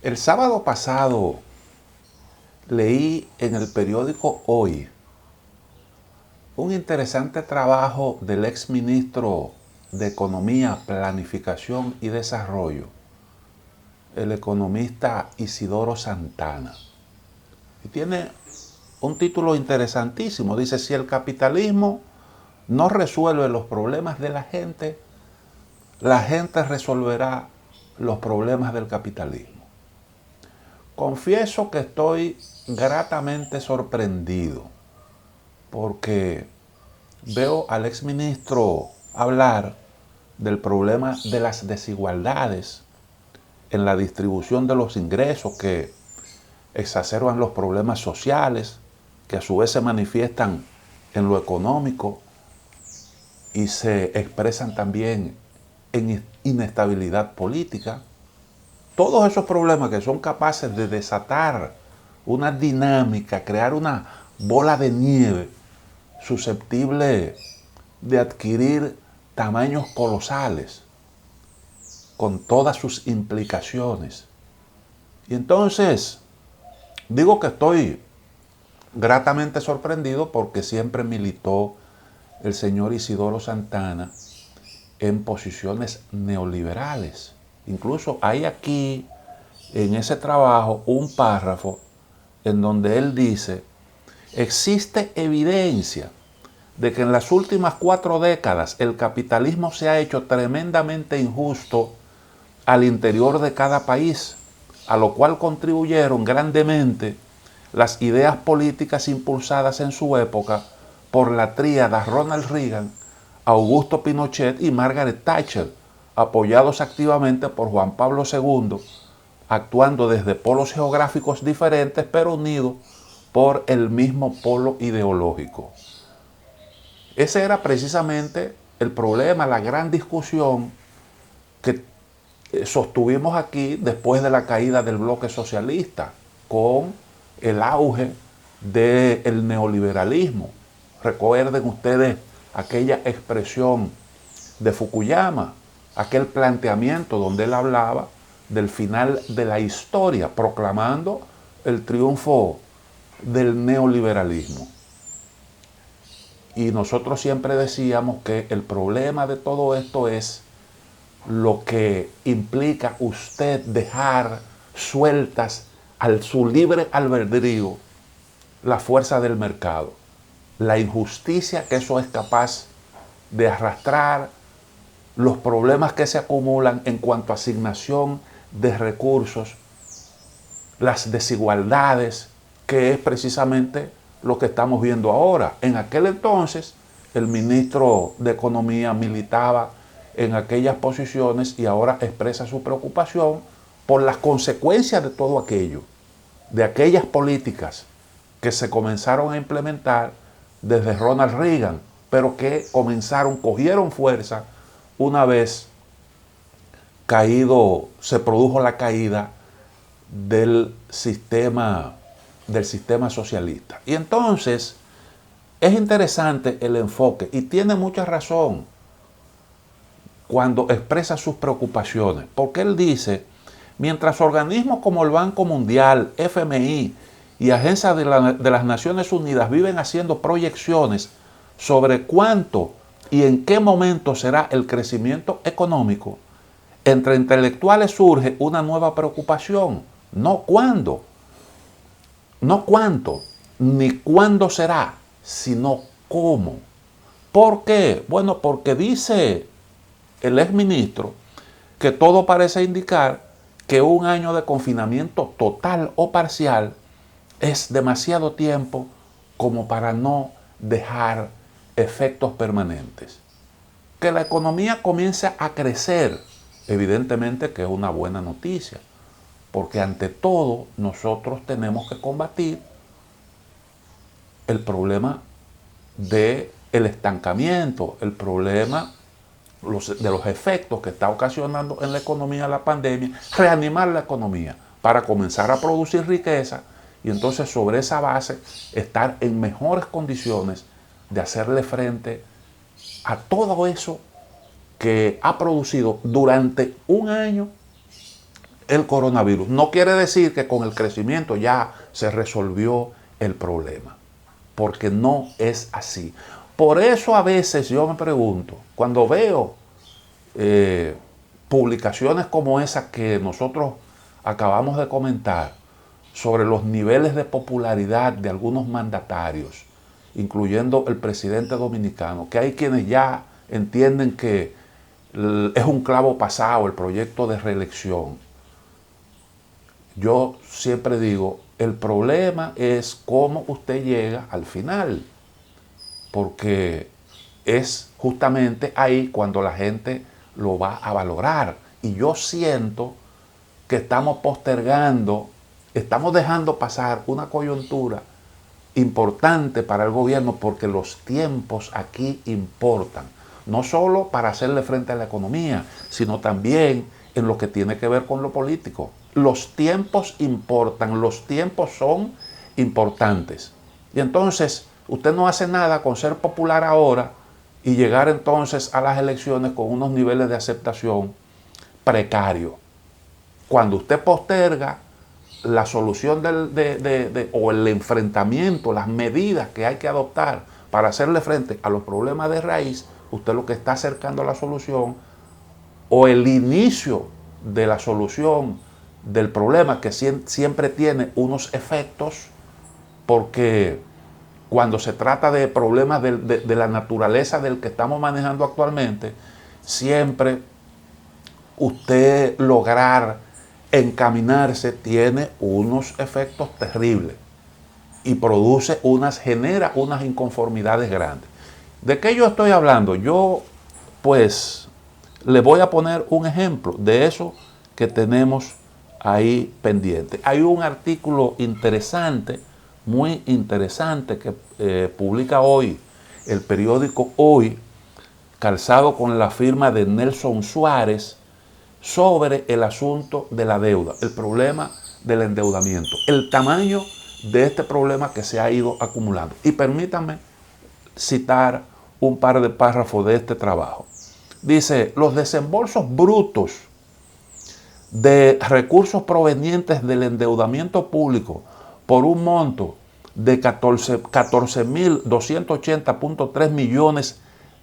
El sábado pasado leí en el periódico Hoy un interesante trabajo del exministro de Economía, Planificación y Desarrollo, el economista Isidoro Santana. Y tiene un título interesantísimo. Dice: si el capitalismo no resuelve los problemas de la gente resolverá los problemas del capitalismo. Confieso que estoy gratamente sorprendido porque veo al exministro hablar del problema de las desigualdades en la distribución de los ingresos que exacerban los problemas sociales, que a su vez se manifiestan en lo económico y se expresan también en inestabilidad política. Todos esos problemas que son capaces de desatar una dinámica, crear una bola de nieve susceptible de adquirir tamaños colosales con todas sus implicaciones. Y entonces digo que estoy gratamente sorprendido porque siempre militó el señor Isidoro Santana en posiciones neoliberales. Incluso hay aquí en ese trabajo un párrafo en donde él dice: existe evidencia de que en las últimas 4 décadas el capitalismo se ha hecho tremendamente injusto al interior de cada país, a lo cual contribuyeron grandemente las ideas políticas impulsadas en su época por la tríada Ronald Reagan, Augusto Pinochet y Margaret Thatcher, apoyados activamente por Juan Pablo II, actuando desde polos geográficos diferentes pero unidos por el mismo polo ideológico. Ese era precisamente el problema, la gran discusión que sostuvimos aquí después de la caída del bloque socialista, con el auge del neoliberalismo. Recuerden ustedes aquella expresión de Fukuyama, aquel planteamiento donde él hablaba del final de la historia, proclamando el triunfo del neoliberalismo. Y nosotros siempre decíamos que el problema de todo esto es lo que implica usted dejar sueltas a su libre albedrío la fuerza del mercado, la injusticia que eso es capaz de arrastrar, los problemas que se acumulan en cuanto a asignación de recursos, las desigualdades, que es precisamente lo que estamos viendo ahora. En aquel entonces, el ministro de Economía militaba en aquellas posiciones y ahora expresa su preocupación por las consecuencias de todo aquello, de aquellas políticas que se comenzaron a implementar desde Ronald Reagan, pero que cogieron fuerza una vez se produjo la caída del sistema socialista. Y entonces es interesante el enfoque y tiene mucha razón cuando expresa sus preocupaciones, porque él dice: mientras organismos como el Banco Mundial, FMI y Agencia de las Naciones Unidas viven haciendo proyecciones sobre cuánto y en qué momento será el crecimiento económico, entre intelectuales surge una nueva preocupación: no cuándo, no cuánto, ni cuándo será, sino cómo. ¿Por qué? Bueno, porque dice el exministro que todo parece indicar que un año de confinamiento total o parcial es demasiado tiempo como para no dejar efectos permanentes. Que la economía comience a crecer, evidentemente que es una buena noticia, porque ante todo nosotros tenemos que combatir el problema del estancamiento, el problema de los efectos que está ocasionando en la economía la pandemia, reanimar la economía para comenzar a producir riqueza y entonces sobre esa base estar en mejores condiciones de hacerle frente a todo eso que ha producido durante un año el coronavirus. No quiere decir que con el crecimiento ya se resolvió el problema, porque no es así. Por eso a veces yo me pregunto, cuando veo publicaciones como esas que nosotros acabamos de comentar sobre los niveles de popularidad de algunos mandatarios, incluyendo el presidente dominicano, que hay quienes ya entienden que es un clavo pasado el proyecto de reelección. Yo siempre digo, el problema es cómo usted llega al final, porque es justamente ahí cuando la gente lo va a valorar. Y yo siento que estamos postergando, estamos dejando pasar una coyuntura importante para el gobierno, porque los tiempos aquí importan, no solo para hacerle frente a la economía, sino también en lo que tiene que ver con lo político. Los tiempos importan, los tiempos son importantes. Y entonces usted no hace nada con ser popular ahora y llegar entonces a las elecciones con unos niveles de aceptación precarios. Cuando usted posterga la solución o el enfrentamiento, las medidas que hay que adoptar para hacerle frente a los problemas de raíz, usted lo que está acercando a la solución o el inicio de la solución del problema, que siempre tiene unos efectos, porque cuando se trata de problemas de la naturaleza del que estamos manejando actualmente, siempre usted lograr encaminarse tiene unos efectos terribles y genera unas inconformidades grandes. ¿De qué yo estoy hablando? Yo, pues, le voy a poner un ejemplo de eso que tenemos ahí pendiente. Hay un artículo interesante, muy interesante, que publica hoy el periódico Hoy, calzado con la firma de Nelson Suárez, sobre el asunto de la deuda, el problema del endeudamiento, el tamaño de este problema que se ha ido acumulando. Y permítanme citar un par de párrafos de este trabajo. Dice: los desembolsos brutos de recursos provenientes del endeudamiento público por un monto de 14.280.3 millones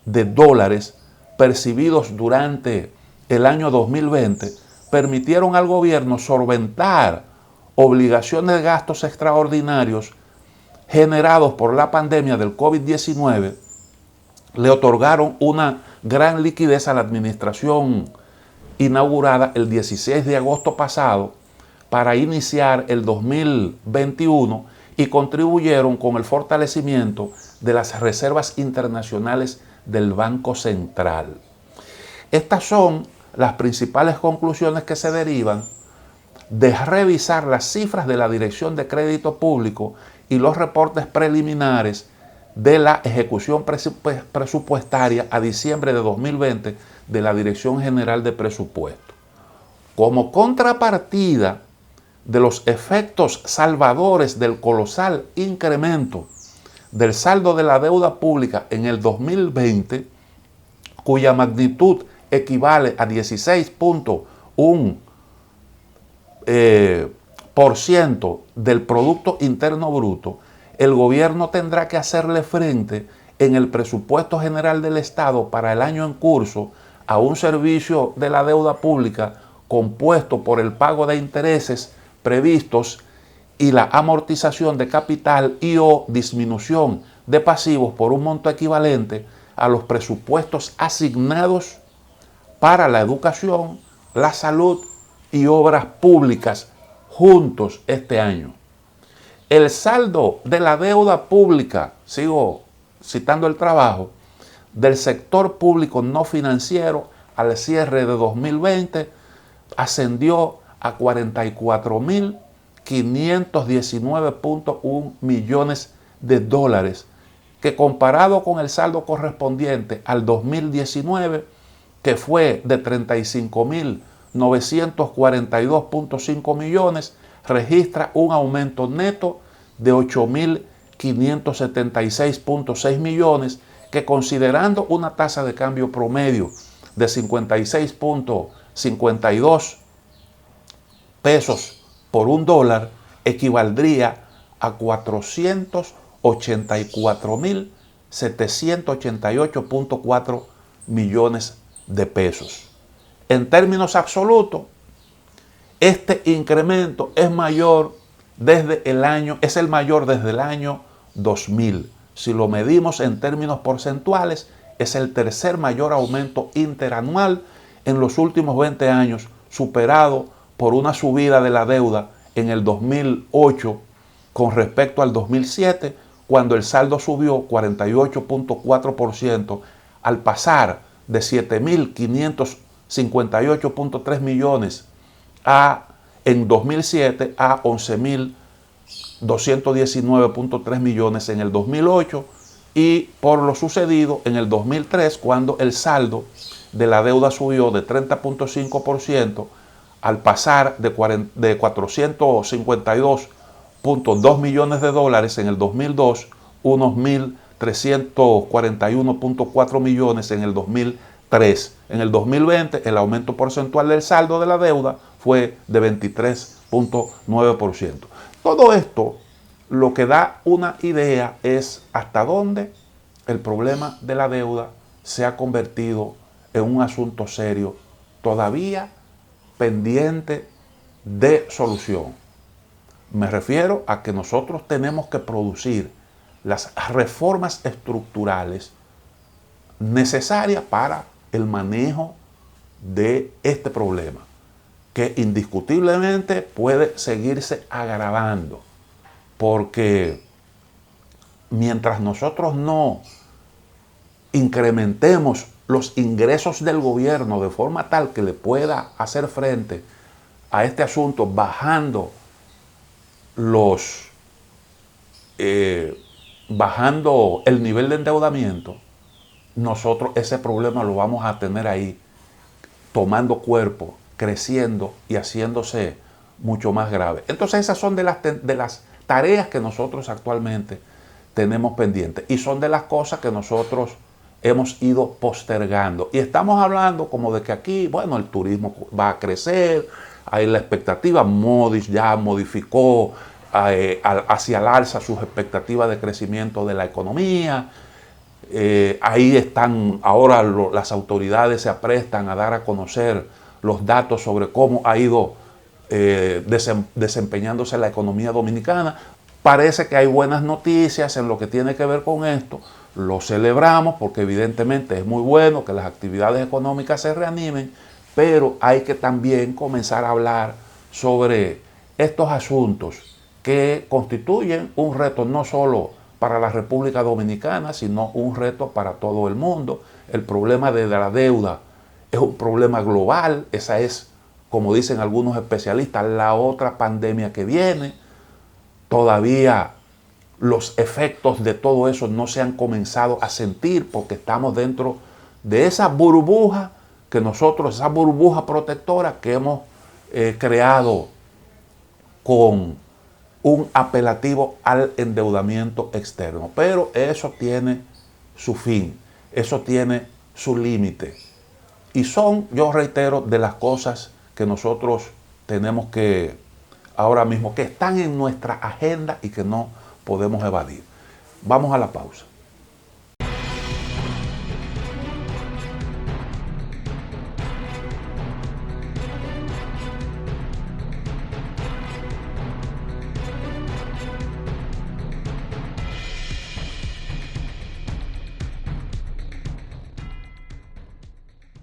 de dólares percibidos durante el año 2020 permitieron al gobierno solventar obligaciones de gastos extraordinarios generados por la pandemia del COVID-19. Le otorgaron una gran liquidez a la administración inaugurada el 16 de agosto pasado para iniciar el 2021 y contribuyeron con el fortalecimiento de las reservas internacionales del Banco Central. Estas son las principales conclusiones que se derivan de revisar las cifras de la Dirección de Crédito Público y los reportes preliminares de la ejecución presupuestaria a diciembre de 2020 de la Dirección General de Presupuesto. Como contrapartida de los efectos salvadores del colosal incremento del saldo de la deuda pública en el 2020, cuya magnitud equivale a 16.1% del Producto Interno Bruto, el gobierno tendrá que hacerle frente en el presupuesto general del Estado para el año en curso a un servicio de la deuda pública compuesto por el pago de intereses previstos y la amortización de capital y o disminución de pasivos por un monto equivalente a los presupuestos asignados para la educación, la salud y obras públicas juntos este año. El saldo de la deuda pública, sigo citando el trabajo, del sector público no financiero al cierre de 2020 ascendió a 44.519.1 millones de dólares, que comparado con el saldo correspondiente al 2019, que fue de 35.942.5 millones, registra un aumento neto de 8.576.6 millones, que considerando una tasa de cambio promedio de 56.52 pesos por un dólar equivaldría a 484.788.4 millones de pesos. En términos absolutos, este incremento es mayor es el mayor desde el año 2000. Si lo medimos en términos porcentuales, es el tercer mayor aumento interanual en los últimos 20 años, superado por una subida de la deuda en el 2008 con respecto al 2007, cuando el saldo subió 48.4% al pasar de 7.558.3 millones en 2007 a 11.219.3 millones en el 2008, y por lo sucedido en el 2003, cuando el saldo de la deuda subió de 30.5% al pasar de 452.2 millones de dólares en el 2002, unos 1.341.4 millones en el 2003. En el 2020 el aumento porcentual del saldo de la deuda fue de 23.9%. Todo esto lo que da una idea es hasta dónde el problema de la deuda se ha convertido en un asunto serio, todavía pendiente de solución. Me refiero a que nosotros tenemos que producir las reformas estructurales necesarias para el manejo de este problema, que indiscutiblemente puede seguirse agravando, porque mientras nosotros no incrementemos los ingresos del gobierno de forma tal que le pueda hacer frente a este asunto, bajando el nivel de endeudamiento, nosotros ese problema lo vamos a tener ahí tomando cuerpo, creciendo y haciéndose mucho más grave. Entonces esas son de las tareas que nosotros actualmente tenemos pendientes y son de las cosas que nosotros hemos ido postergando. Y estamos hablando como de que aquí, bueno, el turismo va a crecer, hay la expectativa, Moody's ya modificó hacia el alza sus expectativas de crecimiento de la economía. Ahí están, ahora las autoridades se aprestan a dar a conocer los datos sobre cómo ha ido desempeñándose la economía dominicana. Parece que hay buenas noticias en lo que tiene que ver con esto. Lo celebramos porque evidentemente es muy bueno que las actividades económicas se reanimen, pero hay que también comenzar a hablar sobre estos asuntos que constituyen un reto no solo para la República Dominicana, sino un reto para todo el mundo. El problema de la deuda es un problema global. Esa es, como dicen algunos especialistas, la otra pandemia que viene. Todavía los efectos de todo eso no se han comenzado a sentir porque estamos dentro de esa burbuja esa burbuja protectora que hemos creado con un apelativo al endeudamiento externo. Pero eso tiene su fin, eso tiene su límite. Y son, yo reitero, de las cosas que nosotros tenemos que, ahora mismo, que están en nuestra agenda y que no podemos evadir. Vamos a la pausa.